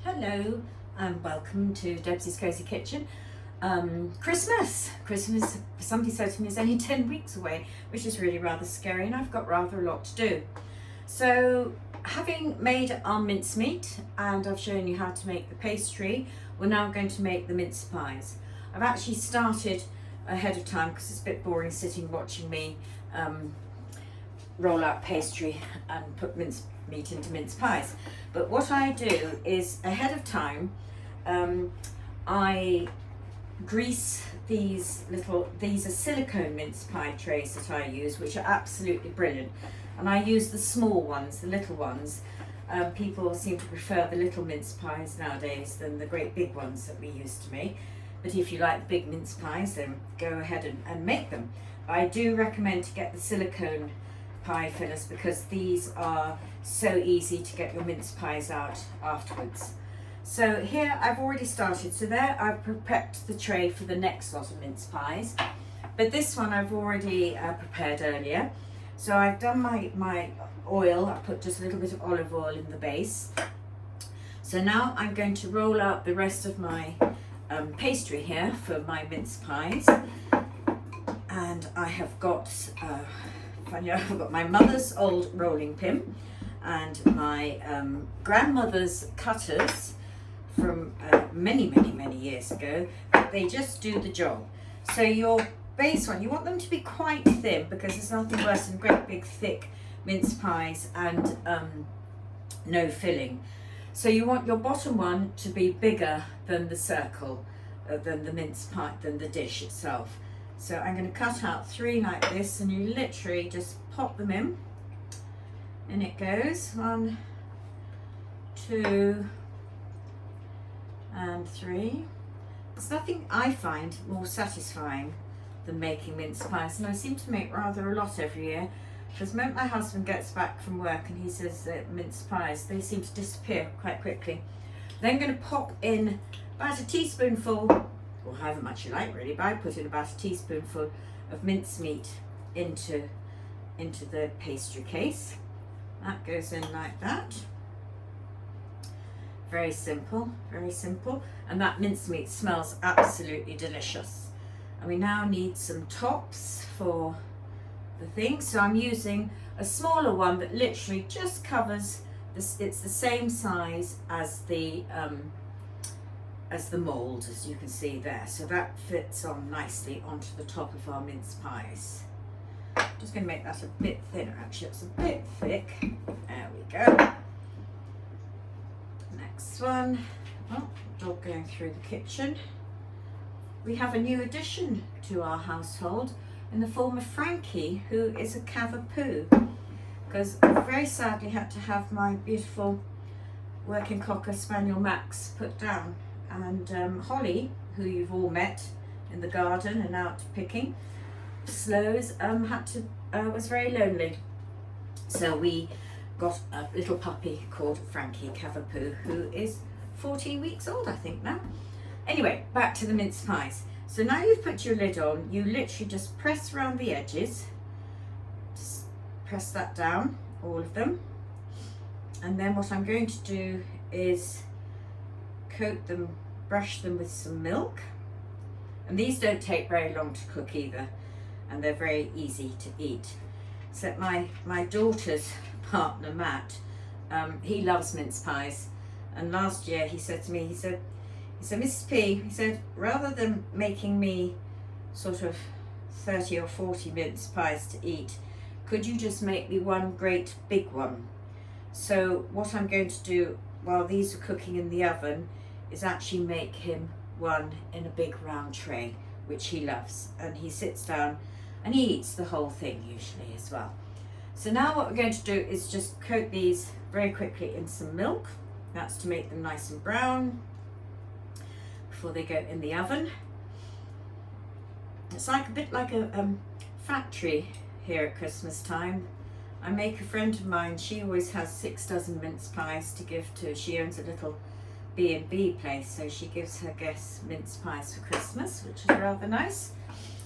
Hello and welcome to Debsy's Cosy Kitchen. Christmas, somebody said to me, is only 10 weeks away, which is really rather scary, and I've got rather a lot to do. So having made our mincemeat and I've shown you how to make the pastry, we're now going to make the mince pies. I've actually started ahead of time because it's a bit boring sitting watching me roll out pastry and put mince meat into mince pies. But what I do is ahead of time, I grease these are silicone mince pie trays that I use, which are absolutely brilliant. And I use the small ones, the little ones. People seem to prefer the little mince pies nowadays than the great big ones that we used to make. But if you like the big mince pies, then go ahead and make them. I do recommend to get the silicone pie fillers because these are so easy to get your mince pies out afterwards. So here I've already started. So there I've prepped the tray for the next lot of mince pies. But this one I've already prepared earlier. So I've done my oil. I put just a little bit of olive oil in the base. So now I'm going to roll out the rest of my pastry here for my mince pies. And I have got I've got my mother's old rolling pin and my grandmother's cutters from many years ago. They just do the job. So your base one, you want them to be quite thin because there's nothing worse than great big thick mince pies and no filling. So you want your bottom one to be bigger than the circle, than the mince pie, than the dish itself. So I'm going to cut out 3 like this, and you literally just pop them in. And it goes 1, 2, and 3. There's nothing I find more satisfying than making mince pies, and I seem to make rather a lot every year. Because the moment my husband gets back from work and he says that mince pies, they seem to disappear quite quickly. Then I'm going to pop in about a teaspoonful, or however much you like really, but I put in about a teaspoonful of mincemeat into the pastry case. That goes in like that. Very simple, very simple. And that mincemeat smells absolutely delicious. And we now need some tops for the thing. So I'm using a smaller one that literally just covers this. It's the same size as the mould, as you can see there. So that fits on nicely onto the top of our mince pies. I'm just going to make that a bit thinner, actually. It's a bit thick. There we go. Next one. Oh, dog going through the kitchen. We have a new addition to our household in the form of Frankie, who is a cavapoo. Because I very sadly had to have my beautiful working cocker spaniel Max put down. And Holly, who you've all met in the garden and out picking sloes, was very lonely. So we got a little puppy called Frankie Cavapoo, who is 14 weeks old, I think now. Anyway, back to the mince pies. So now you've put your lid on, you literally just press around the edges. Just press that down, all of them. And then what I'm going to do is coat them, brush them with some milk. And these don't take very long to cook either, and they're very easy to eat. Except my daughter's partner, Matt, he loves mince pies. And last year he said to me, he said, Mrs. P, he said, rather than making me sort of 30 or 40 mince pies to eat, could you just make me one great big one? So what I'm going to do while these are cooking in the oven is actually make him one in a big round tray, which he loves. And he sits down and he eats the whole thing usually as well. So now what we're going to do is just coat these very quickly in some milk. That's to make them nice and brown before they go in the oven. It's like a bit like a factory here at Christmas time. I make a friend of mine, she always has 6 dozen mince pies to give to, she owns a little B&B place, so she gives her guests mince pies for Christmas, which is rather nice.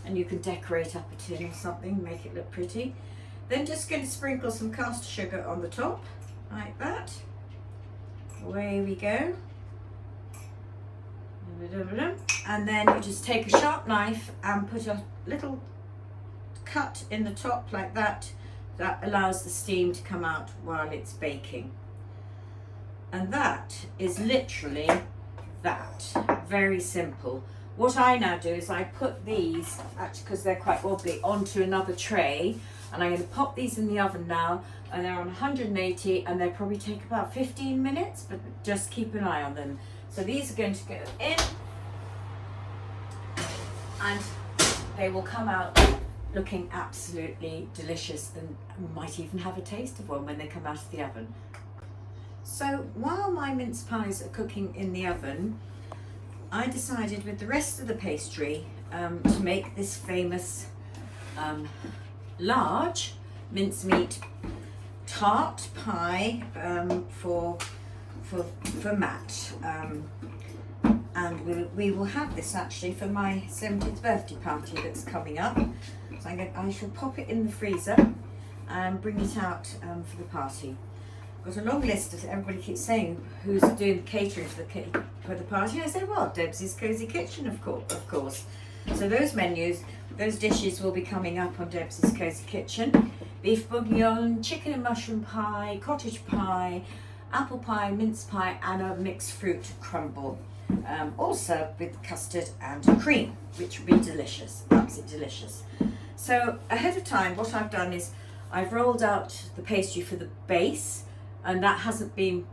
And you can decorate up a tin or something, make it look pretty. Then just going to sprinkle some caster sugar on the top, like that. Away we go. And then you just take a sharp knife and put a little cut in the top like that. That allows the steam to come out while it's baking. And that is literally that. Very simple. What I now do is I put these, actually because they're quite wobbly, onto another tray, and I'm going to pop these in the oven now, and they're on 180, and they'll probably take about 15 minutes, but just keep an eye on them. So these are going to go in, and they will come out looking absolutely delicious, and might even have a taste of one when they come out of the oven. So while my mince pies are cooking in the oven, I decided with the rest of the pastry to make this famous large mincemeat tart pie for Matt. And we will have this actually for my 70th birthday party that's coming up. So I shall pop it in the freezer and bring it out for the party. I've got a long list of, everybody keeps saying who's doing the catering for the party. And I said, well, Deb's Cosy Kitchen, of course. So those menus, those dishes will be coming up on Deb's Cosy Kitchen. Beef bourguignon, chicken and mushroom pie, cottage pie, apple pie, mince pie, and a mixed fruit crumble. Also with custard and cream, which will be delicious, absolutely delicious. So ahead of time, what I've done is I've rolled out the pastry for the base, and that hasn't been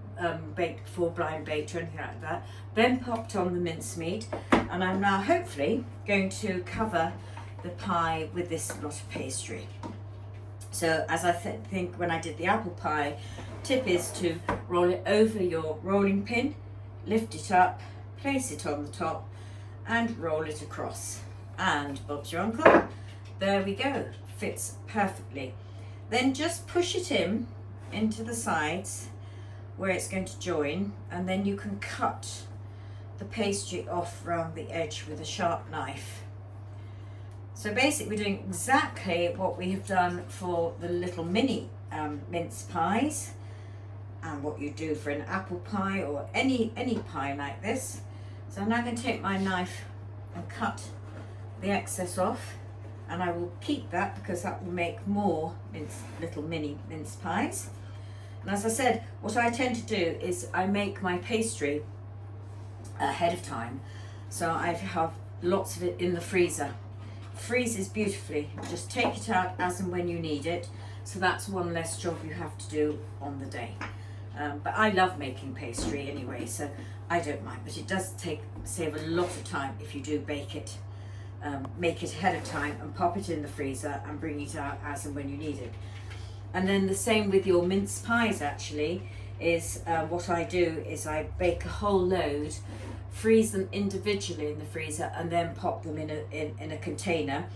baked before, blind baked or anything like that. Then popped on the mincemeat, and I'm now hopefully going to cover the pie with this lot of pastry. So as I think when I did the apple pie, tip is to roll it over your rolling pin, lift it up, place it on the top, and roll it across. And Bob's your uncle. There we go, fits perfectly. Then just push it into the sides where it's going to join, and then you can cut the pastry off around the edge with a sharp knife. So basically we're doing exactly what we have done for the little mini mince pies, and what you do for an apple pie or any pie like this. So I'm now going to take my knife and cut the excess off, and I will keep that because that will make more little mini mince pies. And as I said, what I tend to do is I make my pastry ahead of time, so I have lots of it in the freezer. Freezes beautifully, just take it out as and when you need it, so that's one less job you have to do on the day. But I love making pastry anyway, so I don't mind, but it does save a lot of time if you do bake it. Make it ahead of time and pop it in the freezer and bring it out as and when you need it. And then the same with your mince pies actually, is what I do is I bake a whole load, freeze them individually in the freezer, and then pop them in a container.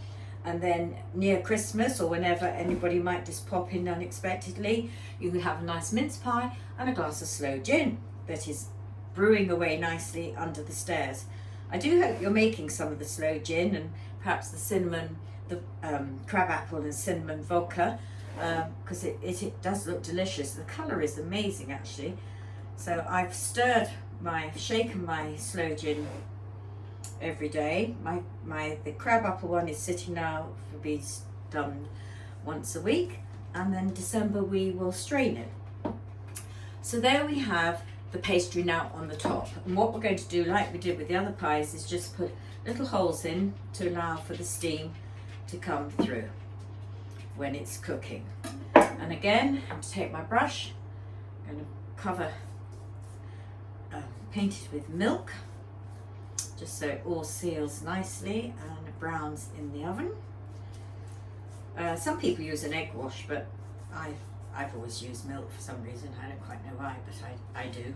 And then near Christmas or whenever anybody might just pop in unexpectedly, you can have a nice mince pie and a glass of sloe gin that is brewing away nicely under the stairs. I do hope you're making some of the sloe gin and perhaps the cinnamon, the crab apple and cinnamon vodka, because it does look delicious. The colour is amazing actually. So I've shaken my sloe gin every day. The crab apple one is sitting now to be done once a week, and then December we will strain it. So there we have the pastry now on the top, and what we're going to do, like we did with the other pies, is just put little holes in to allow for the steam to come through when it's cooking. And again, I'm going to take my brush, I'm going to cover, paint it with milk, just so it all seals nicely and browns in the oven. Some people use an egg wash, but I've always used milk for some reason. I don't quite know why, but I do.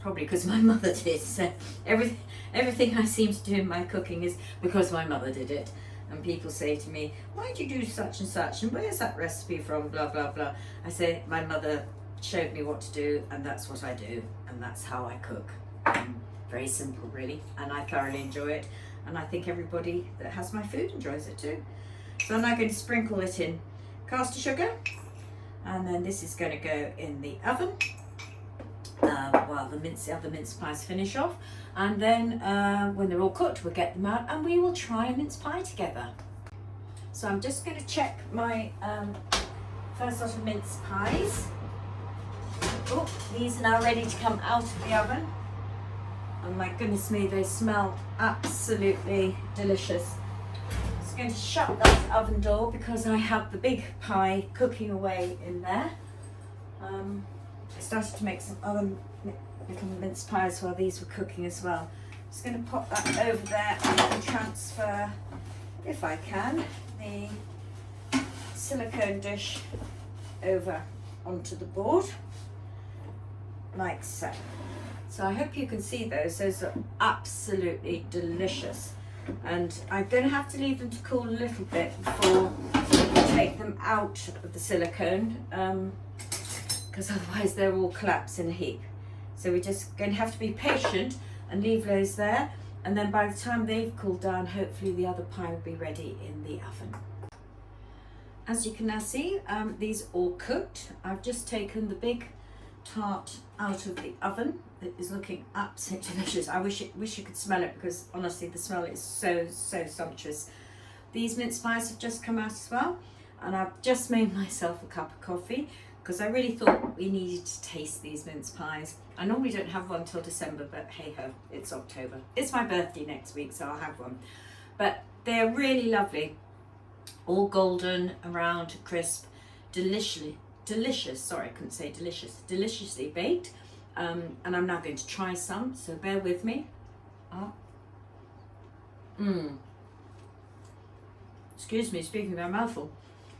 Probably because my mother did. So everything I seem to do in my cooking is because my mother did it. And people say to me, why do you do such and such? And where's that recipe from? Blah, blah, blah. I say, my mother showed me what to do, and that's what I do. And that's how I cook. Very simple, really. And I thoroughly enjoy it. And I think everybody that has my food enjoys it too. So I'm now going to sprinkle it in caster sugar. And then this is going to go in the oven while the other mince pies finish off, and then when they're all cooked, we'll get them out and we will try a mince pie together. So I'm just going to check my first lot of mince pies. Oh, these are now ready to come out of the oven. Oh my goodness me, they smell absolutely delicious. I'm going to shut that oven door because I have the big pie cooking away in there. I started to make some other little mince pies while these were cooking as well. Just going to pop that over there and transfer, if I can, the silicone dish over onto the board, like so. So I hope you can see those. Those are absolutely delicious. And I'm going to have to leave them to cool a little bit before we take them out of the silicone, because otherwise they'll all collapse in a heap. So we're just going to have to be patient and leave those there, and then by the time they've cooled down, hopefully the other pie will be ready in the oven. As you can now see, these all cooked. I've just taken the big tart out of the oven. It is looking absolutely delicious. I wish you could smell it, because honestly the smell is so sumptuous. These mince pies have just come out as well, and I've just made myself a cup of coffee because I really thought we needed to taste these mince pies. I normally don't have one till December, but hey ho, it's October. It's my birthday next week, so I'll have one. But they're really lovely, all golden, around, crisp, delicious, sorry, I couldn't say delicious, deliciously baked. And I'm now going to try some, so bear with me. Excuse me, speaking of my mouthful.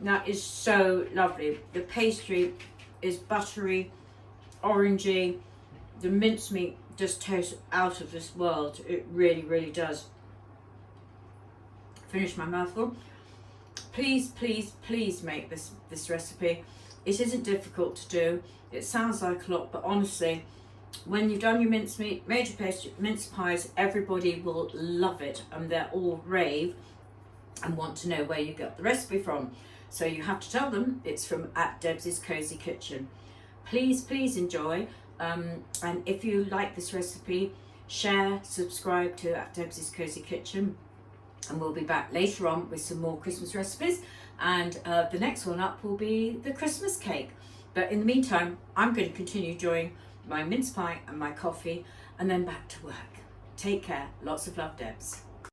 That is so lovely. The pastry is buttery, orangey. The mincemeat just tastes out of this world. It really does. Finish my mouthful. Please make this recipe. It isn't difficult to do. It sounds like a lot, but honestly, when you've done your mincemeat, made your pastry, mince pies, everybody will love it, and they're all rave and want to know where you got the recipe from. So you have to tell them it's from @Deb's Cosy Kitchen. Please enjoy, and if you like this recipe, share, subscribe to @Deb's Cosy Kitchen, and we'll be back later on with some more Christmas recipes, and the next one up will be the Christmas cake. But in the meantime, I'm going to continue enjoying my mince pie and my coffee, and then back to work. Take care. Lots of love, Debs.